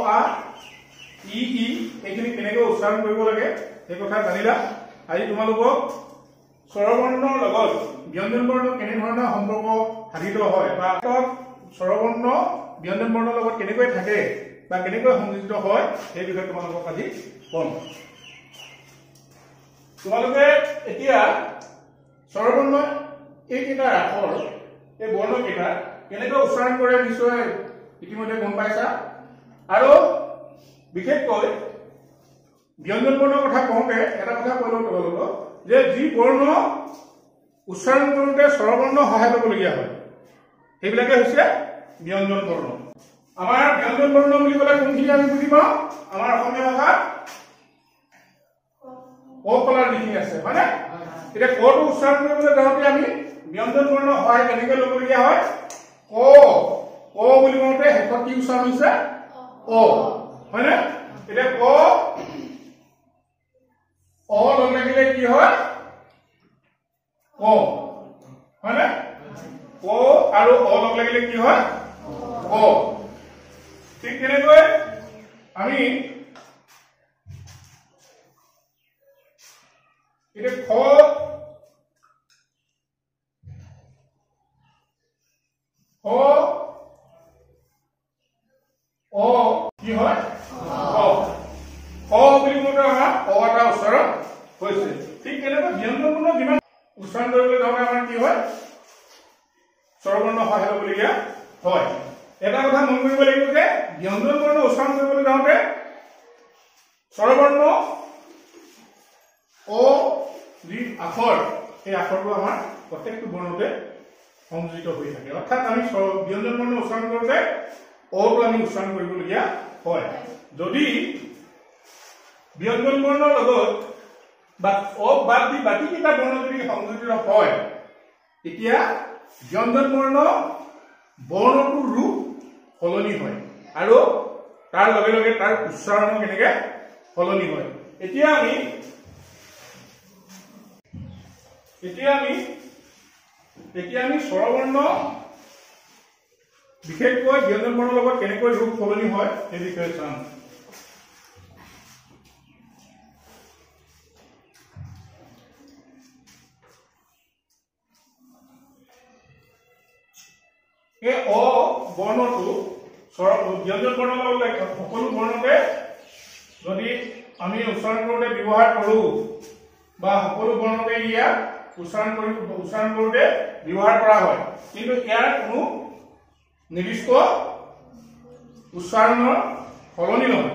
আ ই ই এইখিনি কেনেকৈ উচ্চাৰণ কৰিব লাগে এই কথা জানিলা। আজি তোমালোকক স্বৰবৰ্ণৰ লগত ব্যঞ্জন বৰ্ণ কেনে ধৰণৰ সম্পৰ্ক সাধিত হয় বা স্বৰবৰ্ণ ব্যঞ্জন বৰ্ণৰ লগত কেনেকৈ থাকে বা কেনেকৈ সংযোজিত হয় সেই বিষয়ে তোমালোকক আজি কম। তোমালোকে এতিয়া স্বৰবৰ্ণ এইকেইটা আখৰ এই বৰ্ণকেইটা কেনেকৈ উচ্চাৰণ কৰে নিশ্চয় ইতিমধ্যে গম পাইছা। আৰু বিশেষকৈ ব্যঞ্জন বৰ্ণৰ কথা কওঁতে এটা কথা কৈ লওঁ তোমালোকক যে যি বৰ্ণ উচ্চাৰণ কৰোঁতে স্বৰবৰ্ণ সহায় ল'বলগীয়া হয় সেইবিলাকে হৈছে ব্যঞ্জন বৰ্ণ। আমাৰ ব্যঞ্জন বৰ্ণ বুলি ক'লে কোনখিনি আমি বুজি পাওঁ? আমাৰ অসমীয়া ভাষাত ক ফলাৰ যিখিনি আছে হয়নে? এতিয়া কটো উচ্চাৰণ কৰিবলৈ যাওঁতে আমি ব্যঞ্জন বৰ্ণ সহায় কেনেকৈ ল'বলগীয়া হয়? ক ক বুলি কওঁতে শেষত কি উচ্চাৰণ হৈছে? অ হয়নে? এতিয়া ক অ লগ লাগিলে কি হয়? ক হয়নে? ক আৰু অ লগ লাগিলে কি হয়? ক। ঠিক তেনেকৈ আমি এতিয়া খ অ কি হয়? খ খ বুলি কওঁতে আমাৰ অ এটা উচ্চাৰণ হৈছে। ঠিক তেনেকৈ ব্যঞ্জন বৰ্ণ যিমান উচ্চাৰণ কৰিবলৈ যাওঁতে আমাৰ কি হয়? স্বৰবৰ্ণ সহায় ল'বলগীয়া হয়। এটা কথা মন কৰিব লাগিব যে ব্যঞ্জন বৰ্ণ উচ্চাৰণ কৰিবলৈ যাওঁতে স্বৰবৰ্ণ অ যি আখৰ সেই আখৰটো আমাৰ প্ৰত্যেকটো বৰ্ণতে সংযোজিত হৈ থাকে। অৰ্থাৎ আমি ব্যঞ্জন বৰ্ণ উচ্চাৰণ কৰোঁতে অটো আমি উচ্চাৰণ কৰিবলগীয়া হয়। যদি ব্যঞ্জন বৰ্ণৰ লগত বা অ বাদ দি বাকীকেইটা বৰ্ণ যদি সংযোজিত হয় তেতিয়া ব্যঞ্জন বৰ্ণ বৰ্ণটোৰ ৰূপ সলনি হয় আৰু তাৰ লগে লগে তাৰ উচ্চাৰণো কেনেকে সলনি হয়। এতিয়া আমি স্বৰবৰ্ণ বিশেষকৈ ব্যঞ্জন বৰ্ণৰ লগত কেনেকৈ ৰূপ সলনি হয় সেই বিষয়ে চাম। এই অ বৰ্ণটো ব্যঞ্জন বৰ্ণৰ লগত সকলো বৰ্ণতে যদি আমি উচ্চাৰণ কৰোঁতে ব্যৱহাৰ কৰোঁ বা সকলো বৰ্ণতে ইয়াক উচ্চাৰণ কৰোঁতে ব্যৱহাৰ কৰা হয়, কিন্তু ইয়াৰ কোনো নিৰ্দিষ্ট উচ্চাৰণৰ সলনি নহয়।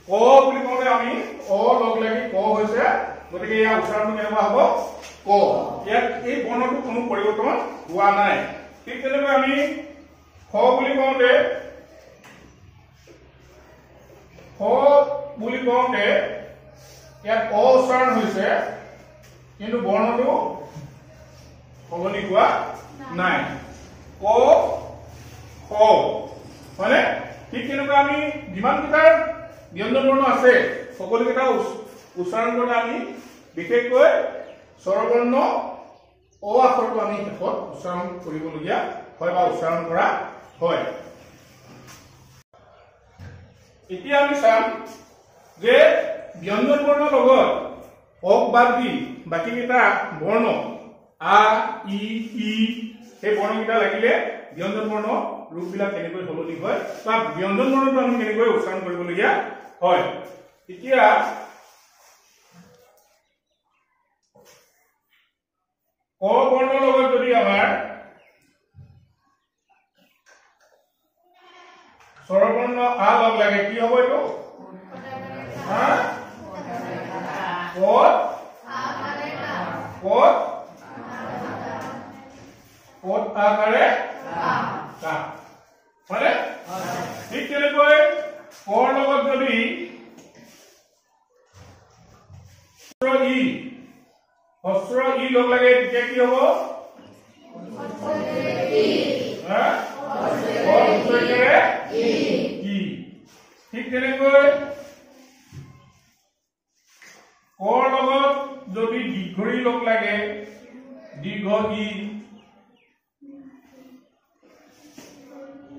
ক বুলি কওঁতে আমি অ লগ লাগি ক হৈছে, গতিকে ইয়াৰ উচ্চাৰণটো কেনেকুৱা হ'ব? ক। ইয়াত এই বৰ্ণটো কোনো পৰিৱৰ্তন হোৱা নাই। ঠিক তেনেকৈ আমি খ বুলি কওঁতে ইয়াত অ উচ্চাৰণ হৈছে কিন্তু বৰ্ণটো সলনি হোৱা নাই। ক খ হয়নে? ঠিক তেনেকৈ আমি যিমানকেইটাৰ ব্যঞ্জন বৰ্ণ আছে সকলোকেইটা উচ্চাৰণ কৰোঁতে আমি বিশেষকৈ স্বৰবৰ্ণ অ আখৰটো আমি শেষত উচ্চাৰণ কৰিবলগীয়া হয় বা উচ্চাৰণ কৰা হয়। এতিয়া আমি চাম যে ব্যঞ্জন বৰ্ণৰ লগত অক বাদ দি বাকীকেইটা বৰ্ণ আ ই ই সেই বৰ্ণকেইটা লাগিলে ব্যঞ্জন বৰ্ণ ৰূপবিলাক কেনেকৈ সলনি হয় বা ব্যঞ্জন বৰ্ণটো আমি কেনেকৈ উচ্চাৰণ কৰিবলগীয়া হয়। এতিয়া ক বৰ্ণৰ লগত যদি আমাৰ স্বৰবৰ্ণ আ লগ লাগে কি হ'ব? এইটো পদ আকাৰে কা হয়নে? ঠিক তেনেকৈ কৰ লগত যদি হস্ৰ ই লগ লাগে তেতিয়া কি হ'ব? ঠিক তেনেকৈ কৰ লগত যদি দীৰ্ঘ লগ লাগে দীৰ্ঘ ই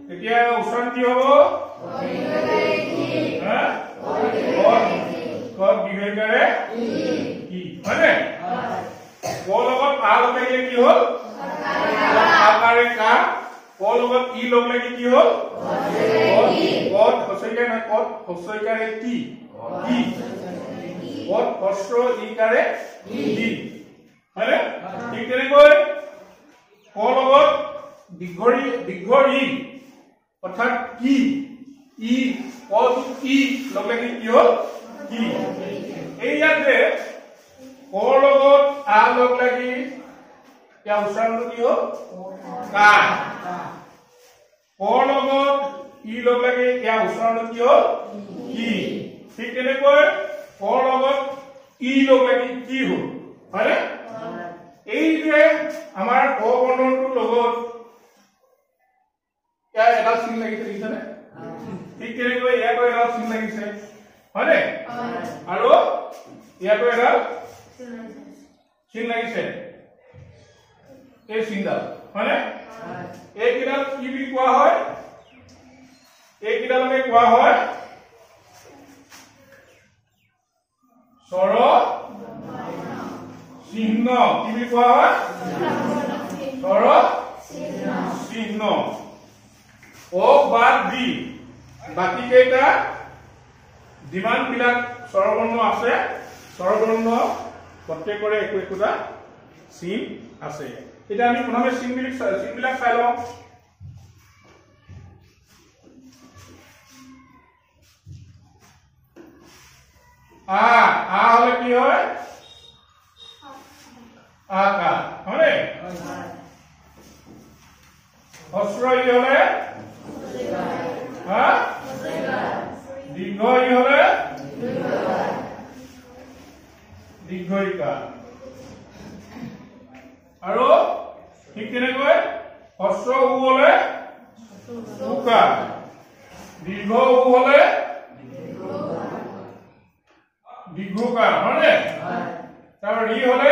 তেতিয়া উচ্চাৰণ কি হ'ব? ই হয়নে ক লগত আ লগ লাগিলে কি হল আকাৰে কা ক লগত ই লগ লাগি কি হল কত হসইকাৰে না কত হসইকাৰে কি ই কত হস্ৰ ইকাৰে ই হয়নে ঠিক তেনেকৈ ক লগত দীৰ্ঘ ই অৰ্থাৎ কি ই কত ই লগ লাগি কি হল কি এই ইয়াতে ক লগত আ লগ লাগি ইয়াৰ উচ্চাৰণটো কি হল কা ক লগত ই লগ লাগি ইয়াৰ উচ্চাৰণটো কি হল কি ঠিক তেনেকৈ ক লগত ই লগ লাগি কি হল হয়নে এই যে আমাৰ ক বৰ্ণটোৰ লগত ইয়াৰ এটা চিন লাগিছে দেখিছানে ঠিক তেনেকৈ ইয়াতো এটা চিন লাগিছে হয়নে আৰু ইয়াতো এটা চিন লাগিছে এই চিনডাল হয়নে এইকেইডাল কি বুলি কোৱা হয় এইকেইডালকে কোৱা হয় স্বৰ চিহ্ন কি বুলি কোৱা হয় স্বৰ চিহ্ন অ বাদ দি বাকি কেইটা যিমান বিলাক স্বৰবৰ্ণ আছে স্বৰবৰ্ণ প্ৰত্যেকৰে একো একোটা চিন আছে এতিয়া আমি প্ৰথমে চিনবিলাক চাই লওঁ আ আ হলে কি হয় আকা হয়নে হস্ৰ ই হলে দীৰ্ঘ ই হলে দীৰ্ঘ ইকা আৰু ঠিক তেনেকৈ হস্ৰ উ হলে উকা দীৰ্ঘ উ হলে দীৰ্ঘকাৰ হয়নে তাৰ ৰি হলে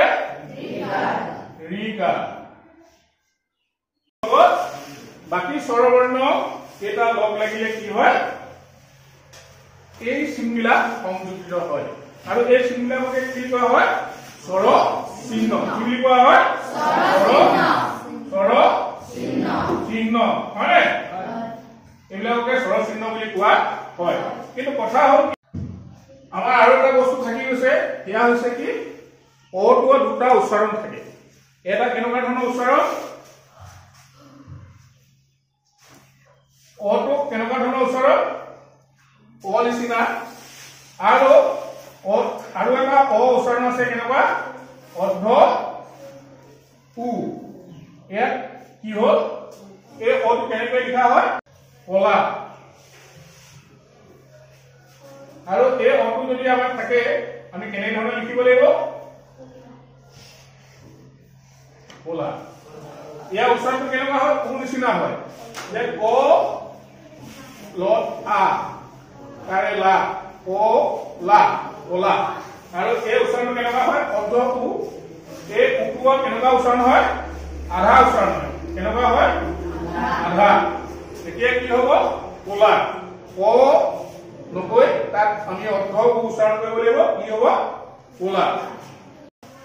ৰিকা বাকি স্বৰবৰ্ণ কেইটা লগ লাগিলে কি হয় এই চিনবিলাক সংযোজিত হয় আৰু এই চিনবিলাককে কি কোৱা হয় স্বৰ চিহ্ন কি বুলি কোৱা হয় স্বৰ চিহ্ন হয়নে এইবিলাককে স্বৰ চিহ্ন বুলি কোৱা হয় কিন্তু কথা হ'ল আমাৰ আৰু এটা বস্তু থাকি গৈছে সেয়া হৈছে কি অটোৰ দুটা উচ্চাৰণ থাকে এটা কেনেকুৱা ধৰণৰ উচ্চাৰণ অটো কেনেকুৱা ধৰণৰ উচ্চাৰণ অ নিচিনা আৰু এটা অ উচ্চাৰণ আছে কেনেকুৱা অৰ্ধ উ ইয়াত কি হ'ল এই অটো কেনেকৈ লিখা হয় কলা আৰু এই অটো যদি আমাৰ থাকে আমি কেনে ধৰণে লিখিব লাগিব কলা ইয়াৰ উচ্চাৰণটো কেনেকুৱা হয় উ নিচিনা হয় যে ক লত আ কাৰে লা ক লা কলা আৰু এই উচ্চাৰণটো কেনেকুৱা হয় অৰ্ধ উ এই উটোৱা কেনেকুৱা উচ্চাৰণ হয় আধা উচ্চাৰণ হয় কেনেকুৱা হয় আধা এতিয়া কি হ'ব কলা ক নকৈ তাত আমি অৰ্ধ উ উচ্চাৰণ কৰিব লাগিব কি হ'ব কলা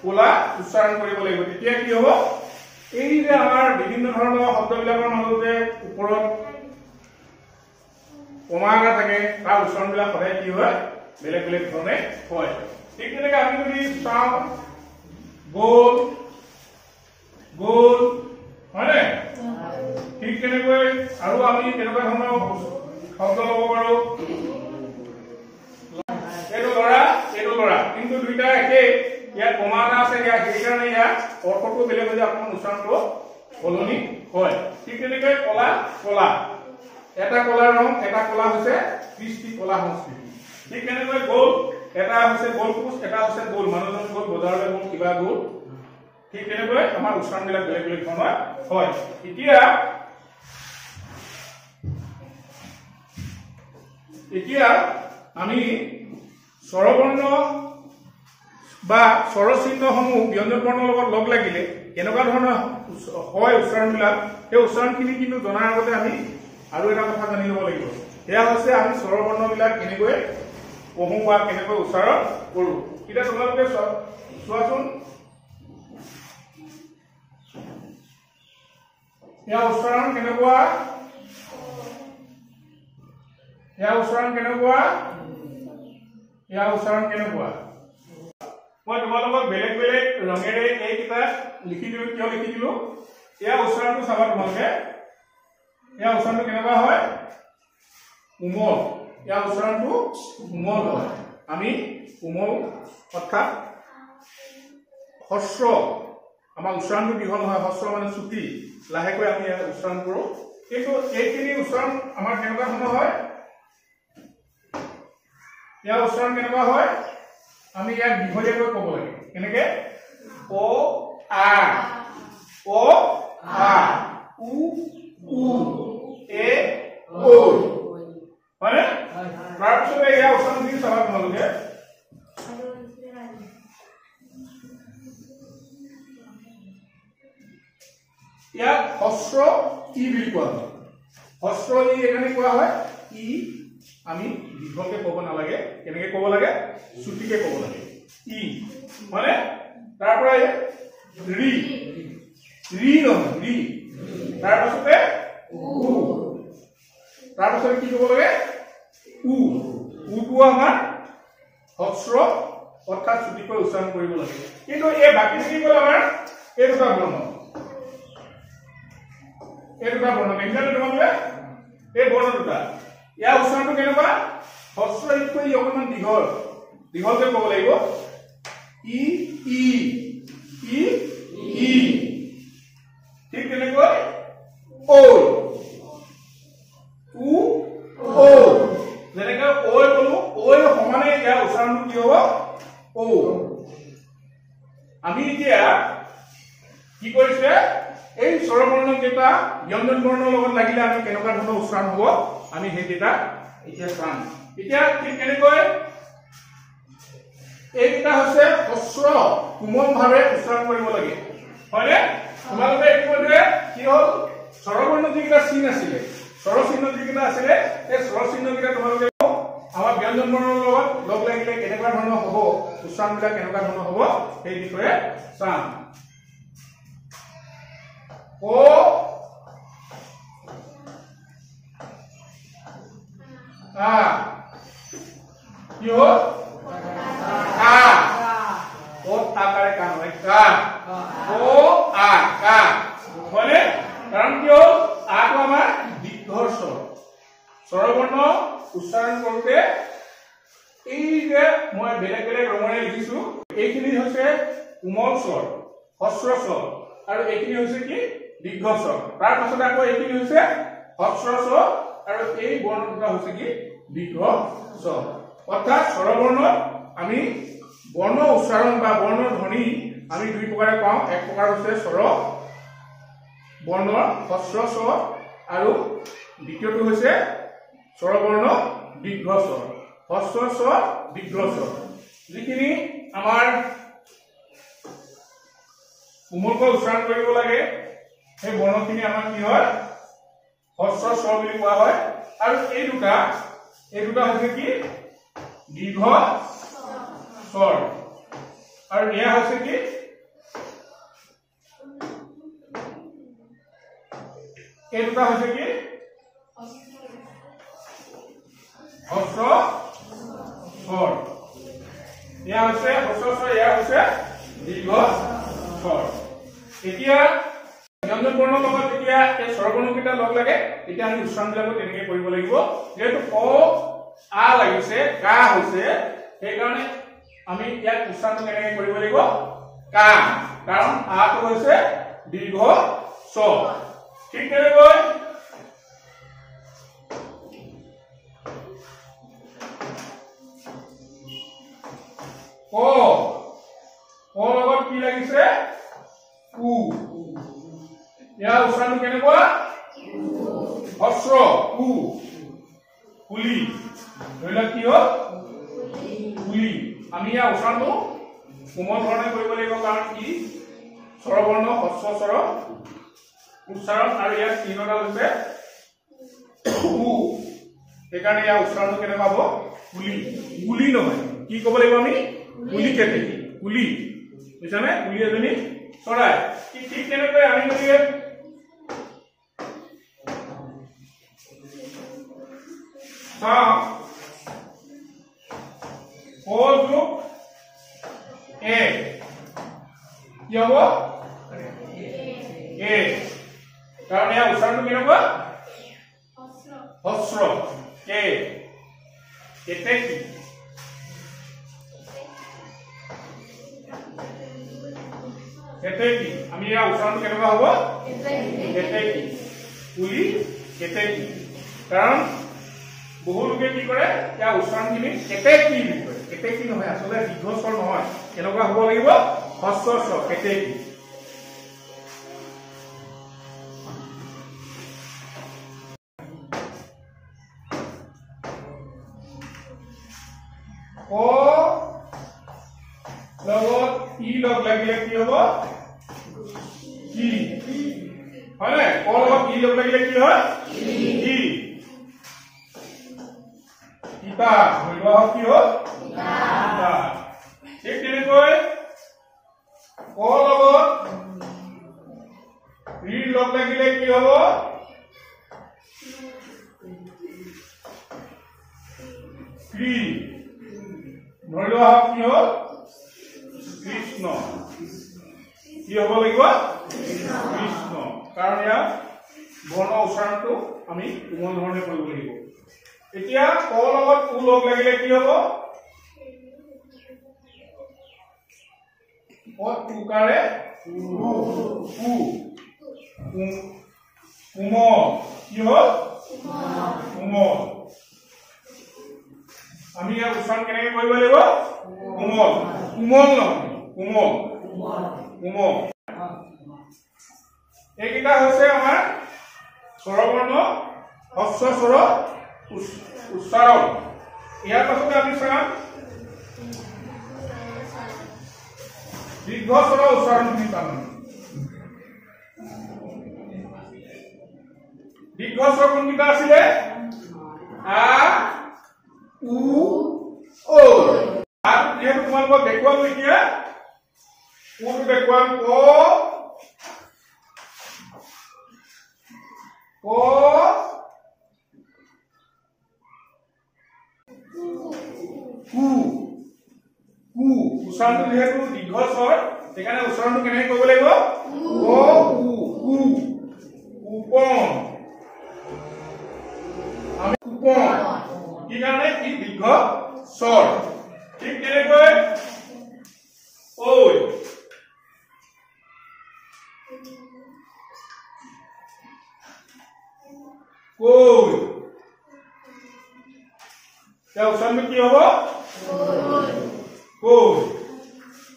কলা উচ্চাৰণ কৰিব লাগিব তেতিয়া কি হ'ব এই যে আমাৰ বিভিন্ন ধৰণৰ শব্দবিলাকৰ মাজতে ওপৰত কমাগা থাকে তাৰ উচ্চাৰণবিলাক সদায় কি হয় বেলেগ বেলেগ ধৰণে হয় ঠিক তেনেকৈ আমি যদি চাওঁ গোল গোল হয়নে ঠিক তেনেকৈ আৰু আমি কেনেকুৱা ধৰণৰ শব্দ ল'ব পাৰো এইটো লৰা কিন্তু দুইটা একেই ইয়াত কমা এটা আছে সেইকাৰণে ইয়াৰ অৰ্থটো বেলেগ হৈ যায় আপোনাৰ উচ্চাৰণটো সলনি হয় ঠিক তেনেকৈ কলা কলা এটা কলা ৰং এটা কলা হৈছে কৃষ্টি কলা সংস্কৃতি ঠিক তেনেকৈ গোল এটা হৈছে গোল কোচ এটা হৈছে গোল মানুহজন গোল বজাৰলৈ গোল কিবা গোল ঠিক তেনেকৈ আমাৰ উচ্চাৰণবিলাক বেলেগ বেলেগ ধৰণৰ হয় এতিয়া আমি স্বৰবৰ্ণ বা স্বৰচিহ্নসমূহ ব্যঞ্জন বৰ্ণৰ লগত লগ লাগিলে কেনেকুৱা ধৰণৰ হয় উচ্চাৰণবিলাক সেই উচ্চাৰণখিনি কিন্তু জনাৰ আগতে আমি আৰু এটা কথা জানি ল'ব লাগিব সেয়া হৈছে আমি স্বৰবৰ্ণবিলাক কেনেকৈ পঢ়ো বা কেনেকৈ উচ্চাৰণ কৰোঁ এটা তোমালোকে চোৱাচোন ইয়াৰ উচ্চাৰণ কেনেকুৱা মই তোমালোকক বেলেগ বেলেগ ৰঙেৰে এই কিটা লিখি দিলো কিয় লিখি দিলো ইয়াৰ উচ্চাৰণটো চাবা তোমালোকে ইয়াৰ উচ্চাৰণটো কেনেকুৱা হয় কোমল ইয়াৰ উচ্চাৰণটো কোমল হয় আমি কোমল অৰ্থাৎ হস্ৰ আমাৰ উচ্চাৰণটো দীঘল নহয় হস্ৰ মানে চুটি লাহেকৈ আমি ইয়াৰ উচ্চাৰণ কৰোঁ কিন্তু এইখিনি উচ্চাৰণ আমাৰ কেনেকুৱা ধৰণৰ হয় ইয়াৰ উচ্চাৰণ কেনেকুৱা হয় আমি ইয়াক দীঘলীয়াকৈ ক'ব লাগে কেনেকৈ অ আ উ এ ঐ হয়নে তাৰপিছতে ইয়াৰ উচ্চাৰণখিনি চাবা তোমালোকে ইয়াক হস্ৰ ই বুলি কোৱা হয় হস্ৰ ই এখানে কোৱা হয় ই আমি দীঘলকে ক'ব নালাগে কেনেকৈ ক'ব লাগে চুটিকে ক'ব লাগে ই মানে তাৰ পৰা ৰি নহয় ৰি তাৰপিছতে তাৰপিছতে কি ক'ব লাগে উটো আমাৰ হস্ৰ অৰ্থাৎ চুটিকৈ উচ্চাৰণ কৰিব লাগে কিন্তু এই বাকীখিনি গ'ল আমাৰ এই দুটা বৰ্ণ দেখিছানে তোমালোকে এই বৰ্ণ দুটা ইয়াৰ উচ্চাৰণটো কেনেকুৱা হস্ৰ ইতকৈ ই অকণমান দীঘলকে ক'ব লাগিব ই ঠিক তেনেকৈ ঐ যেনেকৈ ঐ ক'লো ঐ সমানে ইয়াৰ উচ্চাৰণটো কি হ'ব ঔ আমি এতিয়া কি কৰিছে এই স্বৰবৰ্ণ কেইটা ব্যঞ্জন বৰ্ণৰ লগত লাগিলে আমি কেনেকুৱা ধৰণৰ উচ্চাৰণ হ'ব আমি সেইকেইটা এতিয়া চাম এতিয়া ঠিক কেনেকৈ এইকেইটা হৈছে হস্ৰ কোমলভাৱে উচ্চাৰণ কৰিব লাগে হয়নে তোমালোকে ইতিমধ্যে কি হ'ল স্বৰবৰ্ণ যিকেইটা চিন আছিলে স্বৰচিহ্ন যিকেইটা আছিলে এই স্বৰচিহ্নকেইটা তোমালোকে আমাৰ ব্যঞ্জন বৰ্ণৰ লগত লগ লাগিলে কেনেকুৱা ধৰণৰ হ'ব উচ্চাৰণবিলাক কেনেকুৱা ধৰণৰ হ'ব সেই বিষয়ে চাম ও আ কি হ'ল কা ওত আকাৰে কান হয় কা ও আ কা হয়নে কাৰণ কি হ'ল আটো আমাৰ দীৰ্ঘৰ স্বৰ স্বৰবৰ্ণ উচ্চাৰণ কৰোঁতে এই যে মই বেলেগ বেলেগ ৰঙেৰে লিখিছো এইখিনি হৈছে কোমল স্বৰ হস্ৰ স্বৰ আৰু এইখিনি হৈছে কি দীৰ্ঘ স্বৰ তাৰ পাছতে আকৌ এইখিনি হৈছে হস্ৰ স্বৰ আৰু এই বৰ্ণ দুটা হৈছে কি দীৰ্ঘ স্বৰ অৰ্থাৎ স্বৰবৰ্ণত আমি বৰ্ণ উচ্চাৰণ বা বৰ্ণ ধ্বনি আমি দুই প্ৰকাৰে পাওঁ এক প্ৰকাৰ হৈছে স্বৰ বৰ্ণৰ হস্ৰ স্বৰ আৰু দ্বিতীয়টো হৈছে স্বৰবৰ্ণ দীৰ্ঘ স্বৰ হস্ৰ স্বৰ দীৰ্ঘ স্বৰ যিখিনি আমাৰ কোমলকৈ উচ্চাৰণ কৰিব লাগে সেই বৰ্ণখিনি আমাৰ কি হয় হস্ৰ স্বৰ বুলি কোৱা হয় আৰু এই দুটা হৈছে কি দীৰ্ঘ স্বৰ আৰু এয়া হৈছে কি এই দুটা হৈছে কি হস্ৰ স্বৰ এয়া হৈছে হস্ৰ স্বৰ এয়া হৈছে দীৰ্ঘ স্বৰ এতিয়া ব্যঞ্জন বৰ্ণৰ লগত যেতিয়া এই স্বৰবৰ্ণকেইটা লগ লাগে তেতিয়া আমি উচ্চাৰণবিলাকো তেনেকৈ কৰিব লাগিব যেহেতু ক আ লাগিছে কা হৈছে সেইকাৰণে আমি ইয়াক উচ্চাৰণটো কেনেকৈ কৰিব লাগিব কা কাৰণ আটো হৈছে দীৰ্ঘ স্বৰ ঠিক তেনেকৈ ক লগত কি লাগিছে উ ইয়াৰ উচ্চাৰণটো কেনেকুৱা হস্ৰ উ কুলি ধৰি লওক কি হ'ল কুলি আমি ইয়াৰ উচ্চাৰণটো কোমল ধৰণে কৰিব লাগিব কাৰণ কি স্বৰবৰ্ণ হস্ৰ স্বৰ উচ্চাৰণ আৰু ইয়াৰ চিহ্নডাল হৈছে উ সেইকাৰণে ইয়াৰ উচ্চাৰণটো কেনেকুৱা হ'ব কুলি কুলি নহয় কি ক'ব লাগিব আমি কুলি কেতেকী কুলি বুঝছানে কুলি এজনী চৰাই ঠিক তেনেকৈ আমি যদি whole group A কি হব A কারণ এই উচ্চারণটো কি হব হস্র কে কেতেকী কেতেকী আমি এই উচ্চারণটো কেনেকুৱা হব কেতেকী কুলি কেতেকী কাৰণ বহু লোকে কি কৰে ইয়াৰ উচ্চাৰণখিনি কেতেকী বুলি কয় কেতেকী নহয় আসলে দীৰ্ঘস্বৰ নহয় কেনেকুৱা হ'ব লাগিব হস্ৰ স্বৰ কেতেকী ক লগত ই লগ লাগিলে কি হ'ব কি হয় না ক লগত ই লগ লাগিলে কি হয় কি কিতাপ হইবা কি হ'ল কিতাপ ঠিক তেনেকৈ ক লগত ই লগ লাগিলে কি হ'ব কি ধৰিলোৱা কি হ'ল কৃষ্ণ কি হ'ব লাগিব কৃষ্ণ কাৰণ ইয়াৰ বৰ্ণ উচ্চাৰণটো আমি কোমল ধৰণে কৰিব লাগিব এতিয়া ক লগত উ লগ লাগিলে কি হ'ব উকাৰে কোমল কি হ'ল কোমল আমি ইয়াৰ উচ্চাৰণ কেনেকৈ কৰিব লাগিব কোমল কোমল নহয় কোমল কোমল এইকেইটা হৈছে আমাৰ স্বৰবৰ্ণ হস্ৰ স্বৰ উচ্চাৰণ ইয়াৰ পাছতে আমি চাম দীৰ্ঘ স্বৰ উচ্চাৰণখিনি পাম দীৰ্ঘ স্বৰ কোনকেইটা আছিলে আ উ ও আৰু যেহেতু তোমালোকক দেখুৱাম এতিয়া উটো দেখুৱাম ক ক কু কু উচ্চাৰণটো যেহেতু দীৰ্ঘ স্বৰ সেইকাৰণে উচ্চাৰণটো কেনেকৈ কৰিব লাগিব ক কু কু কুপন আমি কুপন কি কাৰণে কি দীৰ্ঘ স্বৰ ঠিক তেনেকৈ ঐ কৈ त्या उच्चारण की होबो कोई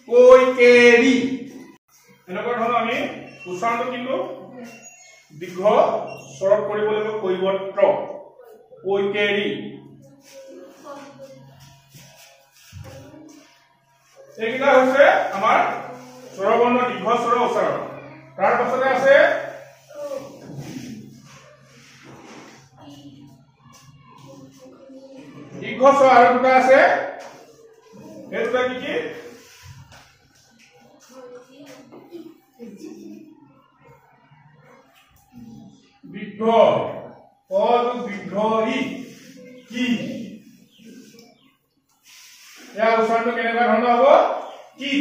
कोई केरी এনেকুৱা ধৰণৰ আমি উচ্চাৰণটো কিন্তু দীৰ্ঘ স্বৰত কৰিব লাগিব কৈবত্ৰ कोई केरी এইটা হৈছে আমাৰ স্বৰবৰ্ণ দীৰ্ঘ স্বৰ উচ্চাৰণ তাৰ পাছতে আছে দীৰ্ঘ স্বৰ আৰু দুটা আছে এই দুটা কি কি বিদ্ধ পদ বিদ্ধৰি কি या উচ্চাৰণটো কেনেকুৱা ধৰণৰ হ'ব কি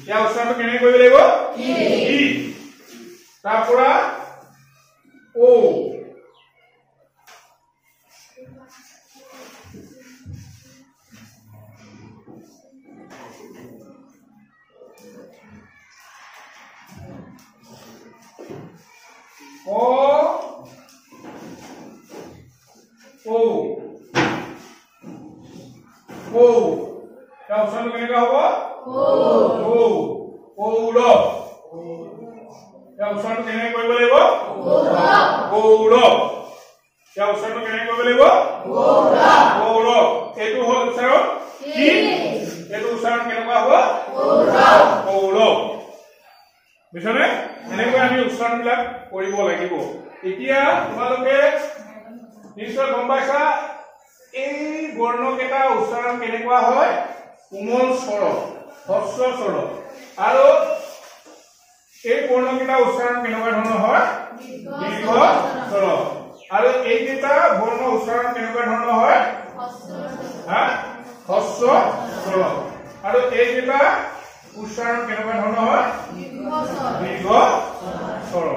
या উচ্চাৰণটো কেনে কৰিব লাগিব কি তাৰ পৰা ও ओ क्या उच्चारण केनेका होबो ओ गौरव क्या उच्चारण केने কৰিব লাগিব গৌৰৱ क्या उच्चारण केने কৰিব লাগিব গৌৰৱ এটো হল উচ্চাৰণ কি এটো উচ্চাৰণ কেনেকুৱা হ'ব গৌৰৱ বুঝছনে এনেকৈ আমি উচ্চাৰণ বিলাক কৰিব লাগিব এতিয়া তোমালোকে নিশ্চয় গম পাইছা এই বৰ্ণ কেটা উচ্চাৰণ কেনেকুৱা হয় কোমল স্বৰ হস্ৰ স্বৰ আৰু এই বৰ্ণকেইটা উচ্চাৰণ কেনেকুৱা ধৰণৰ হয় দীৰ্ঘ স্বৰ আৰু এইকেইটা বৰ্ণ উচ্চাৰণ কেনেকুৱা ধৰণৰ হয় হস্ৰ স্বৰ আৰু এইকেইটা উচ্চাৰণ কেনেকুৱা ধৰণৰ হয় দীৰ্ঘ স্বৰ